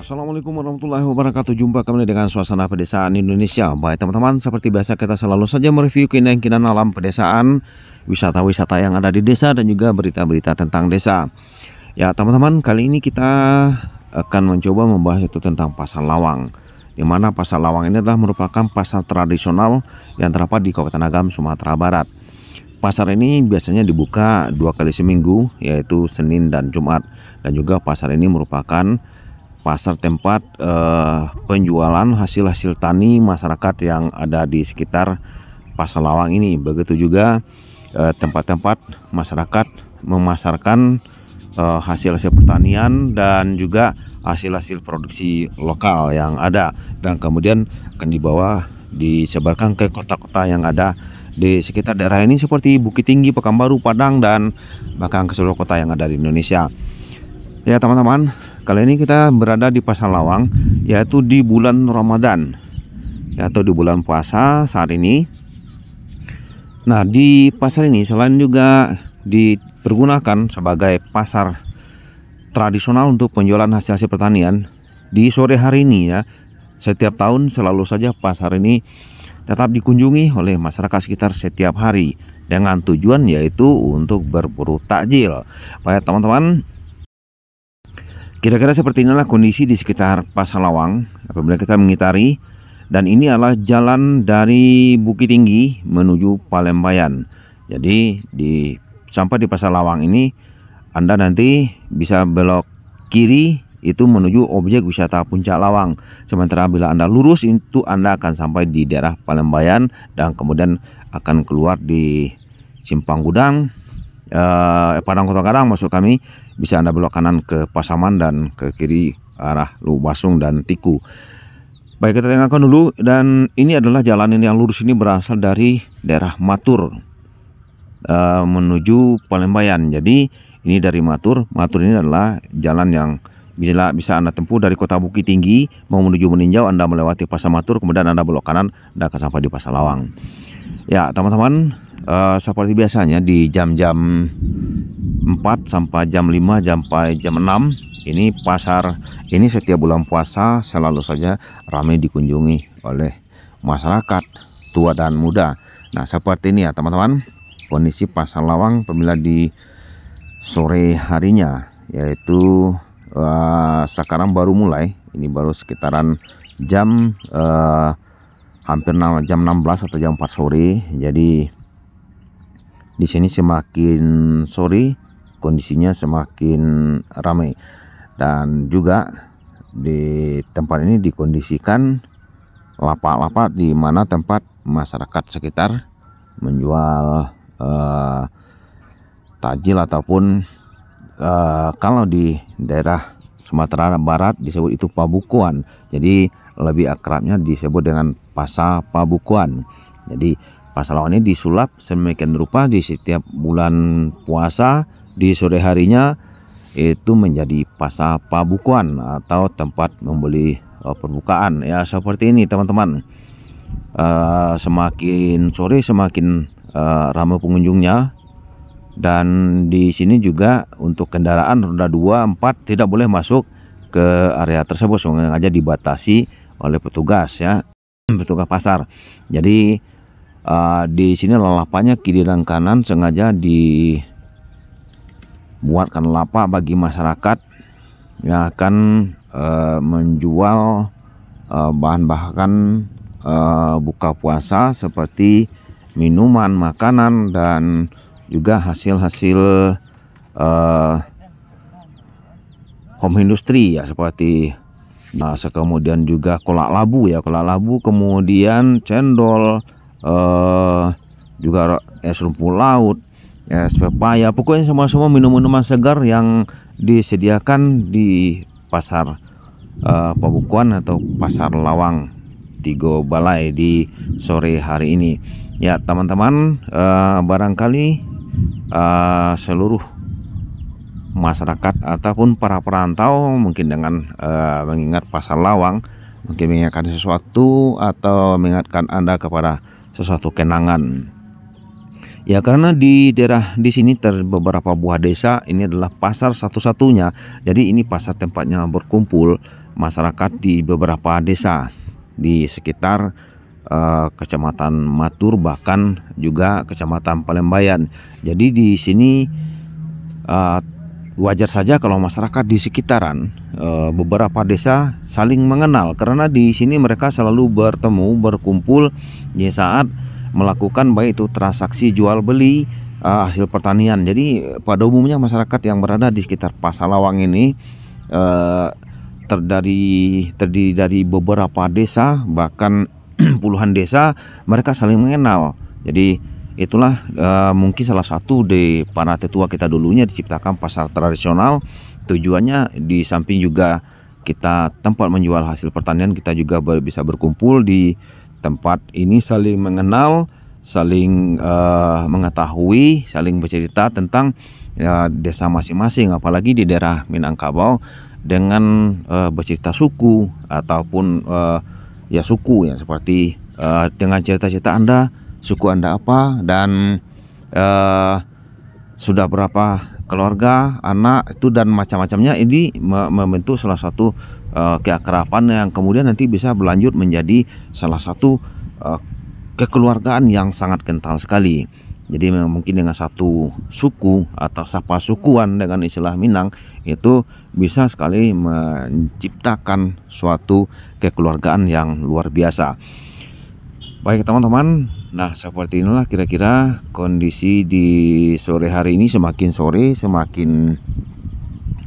Assalamualaikum warahmatullahi wabarakatuh. Jumpa kembali dengan suasana pedesaan Indonesia. Baik teman-teman, seperti biasa kita selalu saja mereview keindahan-keindahan alam pedesaan, wisata-wisata yang ada di desa dan juga berita-berita tentang desa. Ya teman-teman, kali ini kita akan mencoba membahas itu tentang Pasar Lawang. Di mana Pasar Lawang ini adalah merupakan pasar tradisional yang terdapat di Kabupaten Agam, Sumatera Barat. Pasar ini biasanya dibuka 2 kali seminggu, yaitu Senin dan Jumat. Dan juga pasar ini merupakan pasar tempat penjualan hasil-hasil tani masyarakat yang ada di sekitar Pasar Lawang ini. Begitu juga tempat-tempat masyarakat memasarkan hasil-hasil pertanian dan juga hasil-hasil produksi lokal yang ada, dan kemudian akan dibawa disebarkan ke kota-kota yang ada di sekitar daerah ini seperti Bukit Tinggi, Pekanbaru, Padang, dan bahkan ke seluruh kota yang ada di Indonesia. Ya teman-teman, kali ini kita berada di Pasar Lawang, yaitu di bulan Ramadan, yaitu di bulan puasa saat ini. Nah, di pasar ini selain juga dipergunakan sebagai pasar tradisional untuk penjualan hasil-hasil pertanian, di sore hari ini ya, setiap tahun selalu saja pasar ini tetap dikunjungi oleh masyarakat sekitar setiap hari dengan tujuan yaitu untuk berburu takjil. Baik teman-teman, kira-kira seperti inilah kondisi di sekitar Pasar Lawang apabila kita mengitari, dan ini adalah jalan dari Bukit Tinggi menuju Palembayan. Jadi sampai di Pasar Lawang ini Anda nanti bisa belok kiri itu menuju objek wisata Puncak Lawang. Sementara bila Anda lurus itu Anda akan sampai di daerah Palembayan dan kemudian akan keluar di Simpang Gudang, Padang Kota Gadang maksud kami. Bisa Anda belok kanan ke Pasaman dan ke kiri arah Lubasung dan Tiku. Baik, kita tengokkan dulu. Dan ini adalah jalan ini yang lurus ini berasal dari daerah Matur menuju Palembayan. Jadi ini dari Matur ini adalah jalan yang bisa Anda tempuh dari kota Bukit Tinggi mau menuju Meninjau. Anda melewati Pasar Matur, kemudian Anda belok kanan dan akan sampai di Pasar Lawang. Ya teman-teman, seperti biasanya di jam-jam 4 sampai jam 5 sampai jam 6 ini pasar ini setiap bulan puasa selalu saja ramai dikunjungi oleh masyarakat tua dan muda. Nah, seperti ini ya teman-teman kondisi Pasar Lawang apabila di sore harinya, yaitu sekarang baru mulai, ini baru sekitaran jam hampir jam 16 atau jam 4 sore. Jadi di sini semakin sore kondisinya semakin ramai, dan juga di tempat ini dikondisikan lapak-lapak di mana tempat masyarakat sekitar menjual takjil ataupun kalau di daerah Sumatera Barat disebut itu pabukuan. Jadi lebih akrabnya disebut dengan pasar pabukuan. Jadi Pasar Lawang ini disulap sedemikian rupa di setiap bulan puasa di sore harinya itu menjadi pasar pabukuan atau tempat membeli perbukaan ya, seperti ini teman-teman. Semakin sore semakin ramai pengunjungnya, dan di sini juga untuk kendaraan roda 2, 4 tidak boleh masuk ke area tersebut, sengaja dibatasi oleh petugas ya, petugas pasar. Jadi di sini lapaknya kiri dan kanan sengaja dibuatkan lapak bagi masyarakat yang akan menjual bahan-bahan buka puasa seperti minuman, makanan, dan juga hasil-hasil home industry ya, seperti kemudian juga kolak labu, kemudian cendol, juga es rumput laut, es pepaya, pokoknya semua minuman segar yang disediakan di pasar pabukuan atau Pasar Lawang Tigo Balai di sore hari ini. Ya teman-teman, barangkali seluruh masyarakat ataupun para perantau mungkin dengan mengingat Pasar Lawang mungkin mengingatkan sesuatu atau mengingatkan Anda kepada sesuatu kenangan. Ya, karena di daerah di sini beberapa buah desa ini adalah pasar satu-satunya. Jadi ini pasar tempatnya berkumpul masyarakat di beberapa desa di sekitar Kecamatan Matur, bahkan juga Kecamatan Palembayan. Jadi di sini wajar saja kalau masyarakat di sekitaran beberapa desa saling mengenal, karena di sini mereka selalu bertemu, berkumpul di saat melakukan baik itu transaksi jual beli hasil pertanian. Jadi pada umumnya masyarakat yang berada di sekitar Pasar Lawang ini terdiri dari beberapa desa, bahkan puluhan desa, mereka saling mengenal. Jadi itulah mungkin salah satu di para tetua kita dulunya diciptakan pasar tradisional. Tujuannya di samping juga kita tempat menjual hasil pertanian, kita juga bisa berkumpul di tempat ini, saling mengenal, saling mengetahui, saling bercerita tentang desa masing-masing. Apalagi di daerah Minangkabau dengan bercerita suku ataupun ya suku, ya seperti dengan cerita-cerita Anda, suku Anda apa, dan sudah berapa keluarga, anak itu, dan macam-macamnya. Ini membentuk salah satu keakraban yang kemudian nanti bisa berlanjut menjadi salah satu kekeluargaan yang sangat kental sekali. Jadi mungkin dengan satu suku atau sapa sukuan dengan istilah Minang itu bisa sekali menciptakan suatu kekeluargaan yang luar biasa. Baik teman-teman, nah seperti inilah kira-kira kondisi di sore hari ini. Semakin sore semakin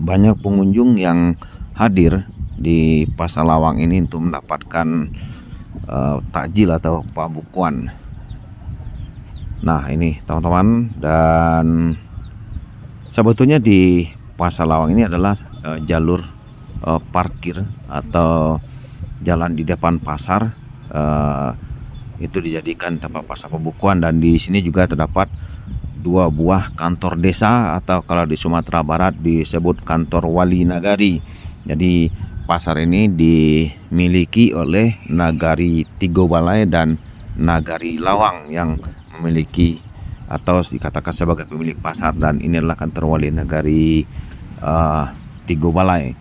banyak pengunjung yang hadir di Pasar Lawang ini untuk mendapatkan takjil atau pabukuan. Nah ini teman-teman, dan sebetulnya di Pasar Lawang ini adalah jalur parkir atau jalan di depan pasar, itu dijadikan tempat pasar pembukuan. Dan di sini juga terdapat 2 buah kantor desa, atau kalau di Sumatera Barat disebut kantor wali nagari. Jadi pasar ini dimiliki oleh Nagari Tigo Balai dan Nagari Lawang yang memiliki atau dikatakan sebagai pemilik pasar, dan ini adalah kantor wali nagari Tigo Balai.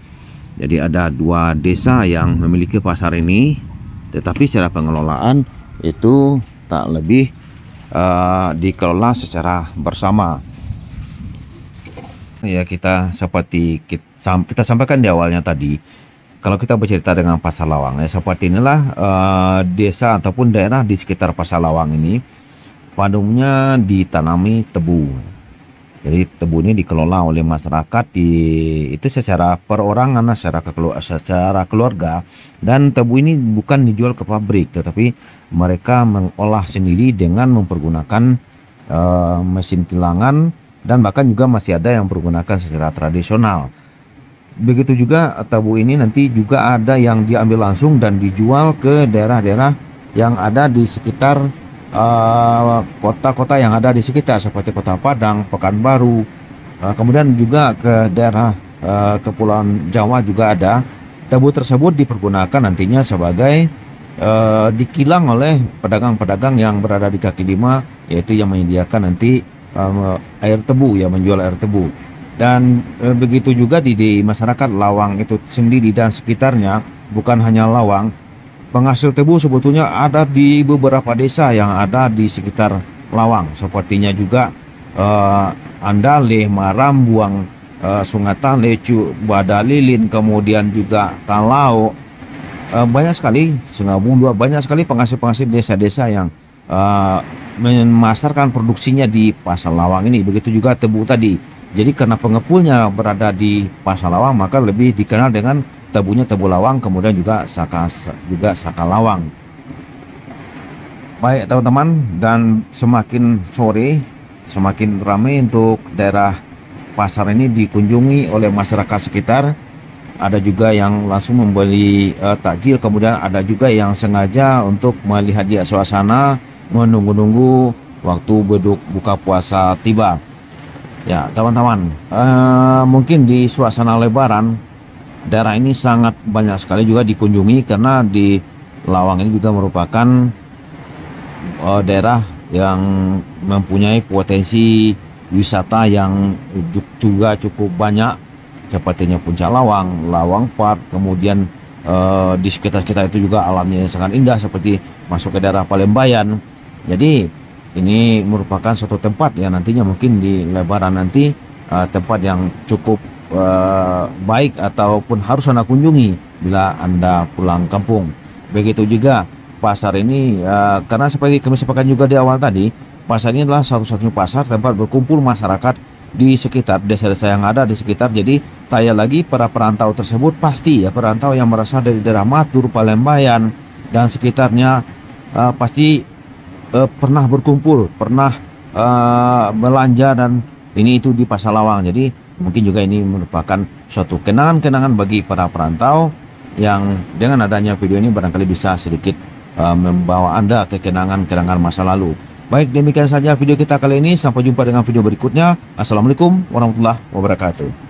Jadi ada 2 desa yang memiliki pasar ini, tetapi secara pengelolaan itu tak lebih dikelola secara bersama. Ya kita seperti kita sampaikan di awalnya tadi, kalau kita bercerita dengan Pasar Lawang, ya seperti inilah desa ataupun daerah di sekitar Pasar Lawang ini pada umumnya ditanami tebu. Jadi tebu ini dikelola oleh masyarakat itu secara perorangan, secara keluarga, dan tebu ini bukan dijual ke pabrik, tetapi mereka mengolah sendiri dengan mempergunakan mesin tilangan, dan bahkan juga masih ada yang menggunakan secara tradisional. Begitu juga tebu ini nanti juga ada yang diambil langsung dan dijual ke daerah-daerah yang ada di sekitar kota-kota yang ada di sekitar, seperti Kota Padang, Pekanbaru, kemudian juga ke daerah Kepulauan Jawa juga ada. Tebu tersebut dipergunakan nantinya sebagai dikilang oleh pedagang-pedagang yang berada di kaki lima, yaitu yang menyediakan nanti air tebu, ya menjual air tebu. Dan begitu juga di masyarakat Lawang itu sendiri dan sekitarnya, bukan hanya Lawang, penghasil tebu sebetulnya ada di beberapa desa yang ada di sekitar Lawang. Sepertinya juga Andale, Marambuang, Sungatan, Lecu, Badalilin, kemudian juga Talau. Banyak sekali, Singabung 2, banyak sekali penghasil-penghasil desa-desa yang memasarkan produksinya di Pasar Lawang ini. Begitu juga tebu tadi. Jadi karena pengepulnya berada di Pasar Lawang, maka lebih dikenal dengan tebunya tebu Lawang, kemudian juga saka Lawang. Baik teman-teman, dan semakin sore semakin ramai untuk daerah pasar ini dikunjungi oleh masyarakat sekitar. Ada juga yang langsung membeli takjil, kemudian ada juga yang sengaja untuk melihat dia suasana, menunggu-nunggu waktu buka puasa tiba. Ya teman-teman, mungkin di suasana Lebaran daerah ini sangat banyak sekali juga dikunjungi, karena di Lawang ini juga merupakan daerah yang mempunyai potensi wisata yang juga cukup banyak, sepertinya Puncak Lawang, Lawang Park, kemudian di sekitar kita itu juga alamnya yang sangat indah seperti masuk ke daerah Palembayan. Jadi ini merupakan suatu tempat yang nantinya mungkin di Lebaran nanti tempat yang cukup baik ataupun harus Anda kunjungi bila Anda pulang kampung. Begitu juga pasar ini karena seperti kami sampaikan juga di awal tadi, pasar ini adalah satu-satunya pasar tempat berkumpul masyarakat di sekitar desa-desa yang ada di sekitar. Jadi tanya lagi para perantau tersebut pasti ya perantau yang berasal dari daerah Matur, Palembayan dan sekitarnya pasti pernah berkumpul, pernah belanja dan ini itu di Pasar Lawang. Jadi mungkin juga ini merupakan suatu kenangan-kenangan bagi para perantau yang dengan adanya video ini barangkali bisa sedikit membawa Anda ke kenangan-kenangan masa lalu. Baik, demikian saja video kita kali ini. Sampai jumpa dengan video berikutnya. Assalamualaikum warahmatullahi wabarakatuh.